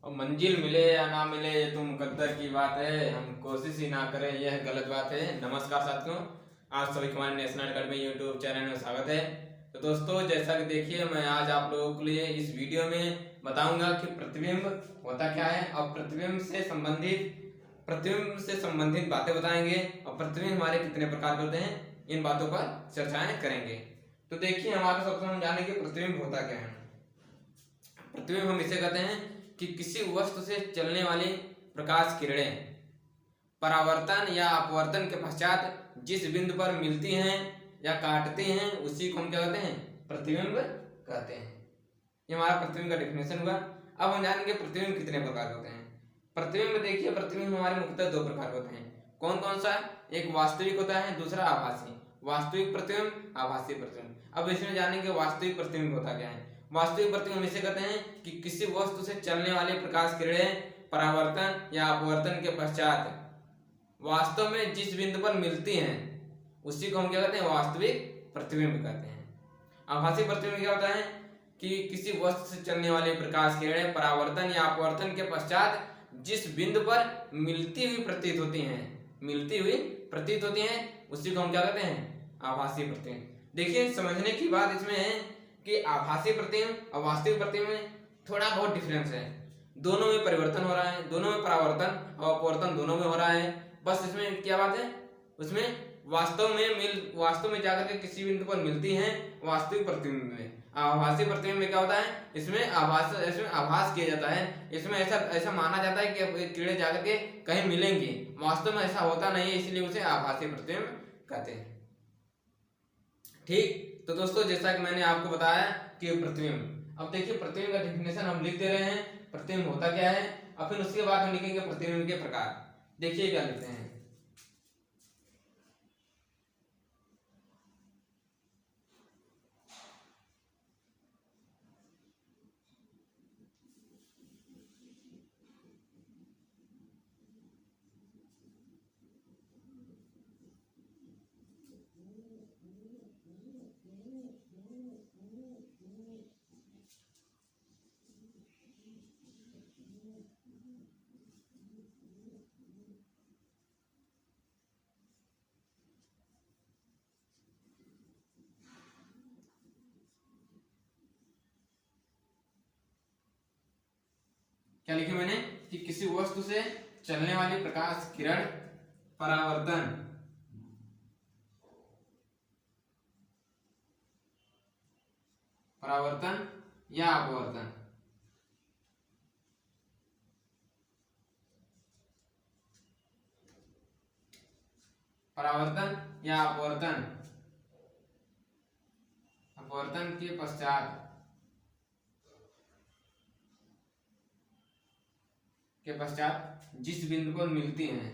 और मंजिल मिले या ना मिले ये तो मुकद्दर की बात है, हम कोशिश ही ना करें यह गलत बात है। नमस्कार साथियों, आप सभी हमारे नेशनल अकेडमी यूट्यूब चैनल में स्वागत है। तो दोस्तों, जैसा कि देखिए, मैं आज आप लोगों के लिए इस वीडियो में बताऊंगा कि प्रतिबिंब होता क्या है और प्रतिबिंब से संबंधित बातें बताएंगे और प्रतिबिंब हमारे कितने प्रकार के होते हैं, इन बातों पर चर्चाएं करेंगे। तो देखिए, हमारे सबसे हम जानेंगे प्रतिबिंब होता क्या है। प्रतिबिंब हम इसे कहते हैं कि किसी वस्तु से चलने वाली प्रकाश किरणें परावर्तन या अपवर्तन के पश्चात जिस बिंदु पर मिलती हैं या काटती हैं, उसी को हम क्या कहते हैं, प्रतिबिंब कहते हैं। ये हमारा प्रतिबिंब का डेफिनेशन हुआ। अब हम जानेंगे प्रतिबिंब कितने प्रकार के होते हैं। प्रतिबिंब देखिए, प्रतिबिंब हमारे मुख्यतः दो प्रकार के होते हैं। कौन कौन सा? एक वास्तविक होता है, दूसरा आभासी। वास्तविक प्रतिबिंब, आभासी प्रतिबिंब। अब इसमें जानेंगे वास्तविक प्रतिबिंब होता क्या है। वास्तविक प्रतिबिंब इसे कहते हैं कि किसी वस्तु से चलने वाली प्रकाश किरणें परावर्तन या अपवर्तन के पश्चात वास्तव में जिस बिंदु पर मिलती हैं, उसी को हम क्या कहते हैं, वास्तविक प्रतिबिंब कहते हैं। आभासी प्रतिबिंब क्या होता है कि किसी वस्तु से चलने वाली प्रकाश किरणें परावर्तन या अपवर्तन के पश्चात जिस बिंदु पर मिलती हुई प्रतीत होती हैं, उसी को हम क्या कहते हैं, आभासी प्रतिबिंब। देखिए, समझने की बात इसमें है कि आभासी प्रतिबिंब और वास्तविक प्रतिबिंब में थोड़ा बहुत डिफरेंस है। दोनों में परिवर्तन हो रहा है, दोनों में परावर्तन और अपवर्तन दोनों में हो रहा है। बस इसमें क्या बात है, उसमें वास्तव में जाकर के किसी बिंदु पर मिलती हैं वास्तविक प्रतिबिंब में। आभासी प्रतिबिंब में क्या होता है, इसमें आभास किया जाता है। इसमें ऐसा माना जाता है कि कीड़े जाकर के कहीं मिलेंगे, वास्तव में ऐसा होता नहीं है, इसलिए उसे आभासी प्रतिबिंब कहते हैं। ठीक, तो दोस्तों, जैसा कि मैंने आपको बताया कि प्रतिबिंब, अब देखिए प्रतिबिंब का डेफिनेशन हम लिख दे रहे हैं, प्रतिबिंब होता क्या है, और फिर उसके बाद हम लिखेंगे प्रतिबिंब के प्रकार। देखिए क्या लिखते हैं। क्या लिखे मैंने कि किसी वस्तु से चलने वाली प्रकाश किरण परावर्तन या अपवर्तन अपवर्तन के पश्चात जिस बिंदु पर मिलती हैं,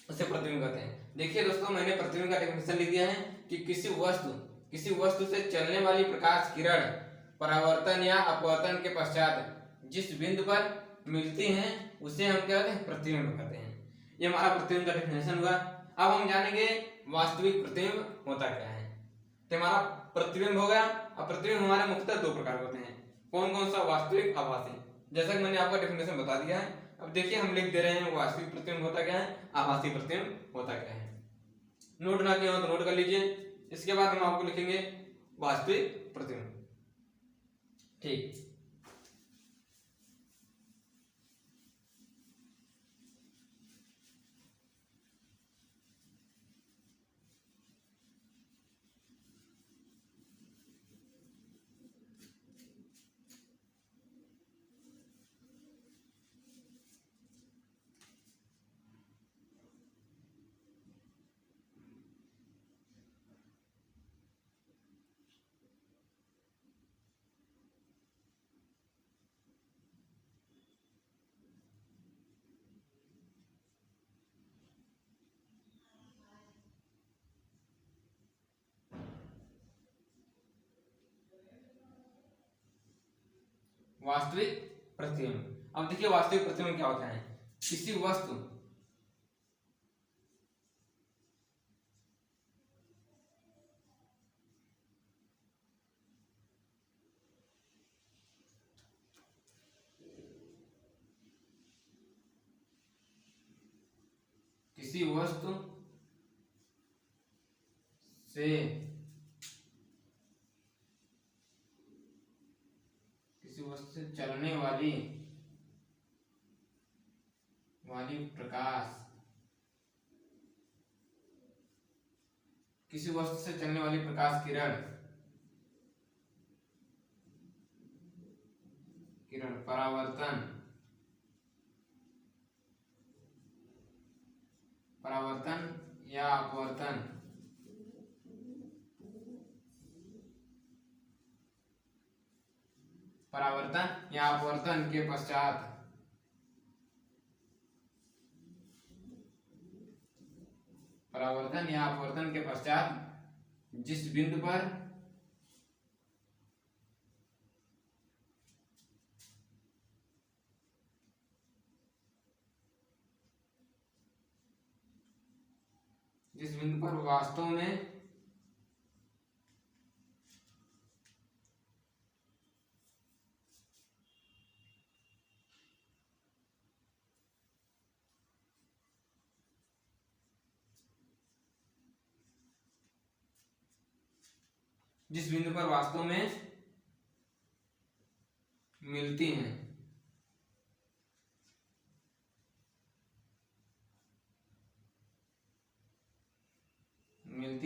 उसे प्रतिबिंब कहते हैं। देखिए दोस्तों, मैंने प्रतिबिंब का डेफिनेशन लिख दिया है कि किसी वस्तु से चलने वाली प्रकाश किरण परावर्तन या अपवर्तन के पश्चात जिस बिंदु पर मिलती हैं, उसे हम क्या कहते हैं, प्रतिबिंब कहते हैं। ये हमारा प्रतिबिंब का डेफिनेशन हुआ। अब हम जानेंगे वास्तविक प्रतिबिंब होता क्या है। तो हमारा प्रतिबिंब हो गया। अब प्रतिबिंब हमारे मुख्यतः दो प्रकार होते हैं। कौन कौन सा? वास्तविक, आभासी। जैसा कि मैंने आपको डेफिनेशन बता दिया है। अब देखिए, हम लिख दे रहे हैं वास्तविक प्रतिबिंब होता क्या है, आभासी प्रतिबिंब होता क्या है। नोट ना किया हो तो नोट कर लीजिए। इसके बाद हम आपको लिखेंगे वास्तविक प्रतिबिंब। ठीक, वास्तविक प्रतिबिंब। अब देखिए वास्तविक प्रतिबिंब क्या होता है, किसी वस्तु किसी वस्तु से चलने वाली प्रकाश, किसी वस्तु से चलने वाली प्रकाश किरण परावर्तन या अपवर्तन के पश्चात जिस बिंदु पर वास्तव में मिलती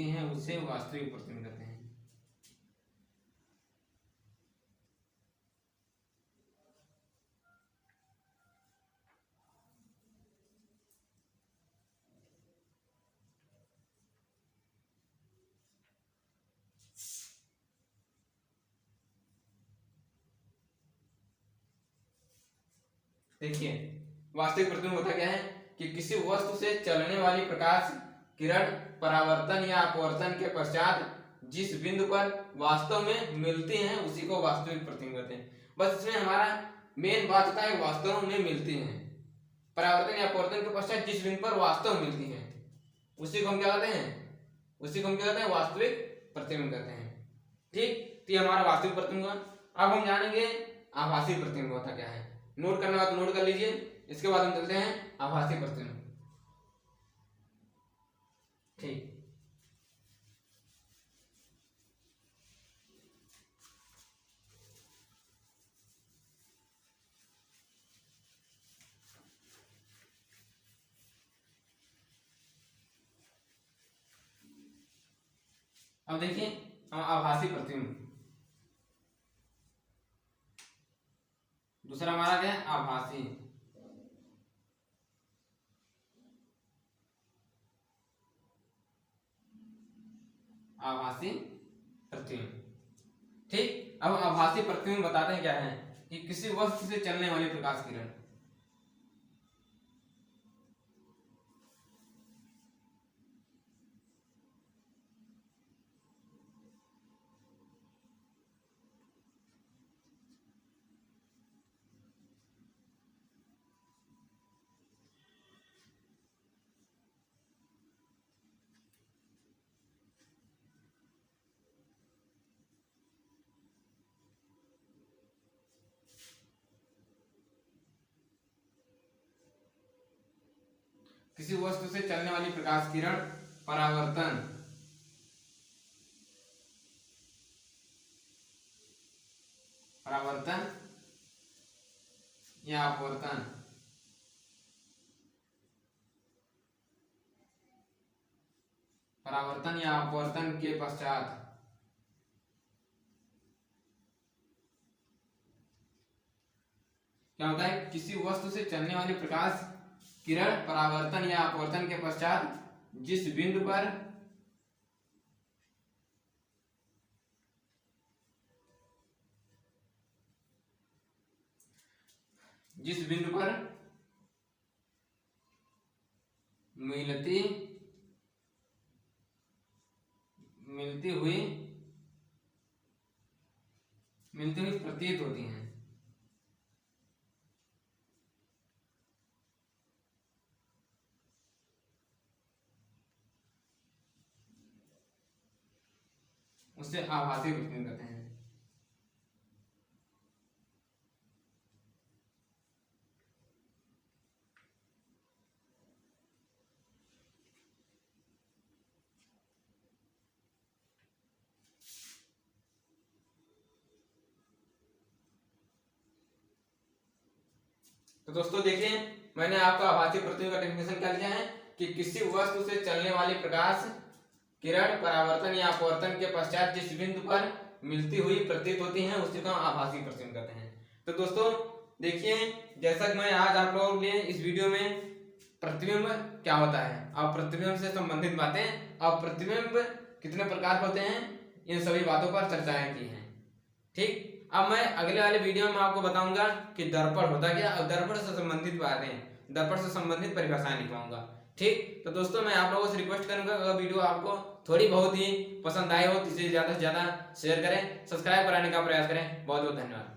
हैं उसे वास्तविक प्रतिबिंब कहते हैं। देखिए वास्तविक प्रतिबिंब होता क्या है कि किसी वस्तु से चलने वाली प्रकाश किरण परावर्तन या अपवर्तन के पश्चात जिस बिंदु पर वास्तव में मिलती हैं उसी को वास्तविक प्रतिबिंब कहते हैं। बस इसमें हमारा मेन बात होता है वास्तव में मिलती हैं, परावर्तन या अपवर्तन के पश्चात जिस बिंदु पर वास्तव में मिलती हैं उसी को हम क्या कहते हैं, वास्तविक प्रतिबिंब कहते हैं। ठीक, तो ये हमारा वास्तविक प्रतिबिंब। अब हम जानेंगे आभासी प्रतिबिंब होता क्या है। नोट करने वाला तो नोट कर लीजिए, इसके बाद हम चलते हैं आभासी प्रतिबिंब। ठीक, अब देखिए आभासी प्रतिबिंब दूसरा हमारा क्या है, आभासी प्रतिबिंब। ठीक, अब आभासी प्रतिबिंब बताते हैं क्या है कि किसी वस्तु से चलने वाली प्रकाश किरण किसी वस्तु से चलने वाली प्रकाश किरण परावर्तन या अपवर्तन के पश्चात क्या होता है, किसी वस्तु से चलने वाली प्रकाश किरण परावर्तन या अपवर्तन के पश्चात जिस बिंदु पर मिलती हुई प्रतीत होती हैं उससे आभासी प्रतिबिंब कहते हैं। तो दोस्तों देखिए, मैंने आपको आभासी प्रतिबिंब का डेफिनेशन क्या दिया है कि किसी वस्तु से चलने वाली प्रकाश किरण परावर्तन या अपवर्तन के पश्चात जिस बिंदु पर मिलती हुई प्रतीत होती है उसी को आभासी प्रतिबिंब कहते हैं। तो दोस्तों देखिए, जैसा कि मैं आज आप लोगों के लिए इस वीडियो में प्रतिबिंब क्या होता है और प्रतिबिंब से संबंधित बातें और प्रतिबिंब कितने प्रकार के होते हैं, इन सभी बातों पर चर्चाएं की हैं। ठीक, अब मैं अगले वाले वीडियो में आपको बताऊंगा कि दर्पण होता क्या और दर्पण से संबंधित बातें, दर्पण से संबंधित परिभाषाएं लिखवाऊंगा। ठीक, तो दोस्तों मैं आप लोगों से रिक्वेस्ट करूंगा अगर वीडियो आपको थोड़ी बहुत ही पसंद आए हो तो इसे ज्यादा से ज्यादा शेयर करें, सब्सक्राइब कराने का प्रयास करें। बहुत बहुत धन्यवाद।